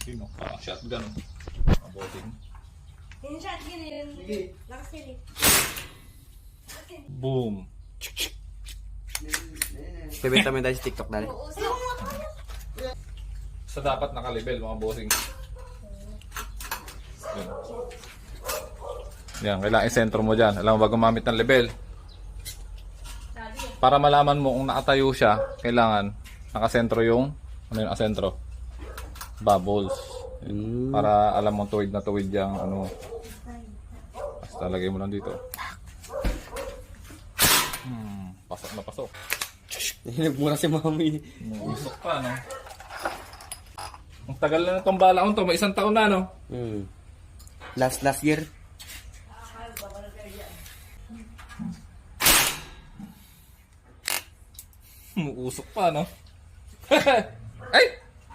Yun o, parang shotgun o. Aboting. Yung shotgun yun. Lakas yun eh. Boom. Bibenta mo tayo sa TikTok dali. Oo, sa'yo nga pa yun. Sa dapat nakalibel mga bossing. Yun. Yan, kailangan isentro mo dyan. Alam mo ba gumamit ng level? Para malaman mo kung nakatayo siya, kailangan nakasentro yung, ano yung asentro? Bubbles. Para alam mo tuwid na tuwid yung ano. Basta lagay mo lang dito. Pasok na pasok. Nagmura si mami. Usok pa, no? Ang tagal na itong balaon to. May 1 taon na, no? Last year. Usok pa, no?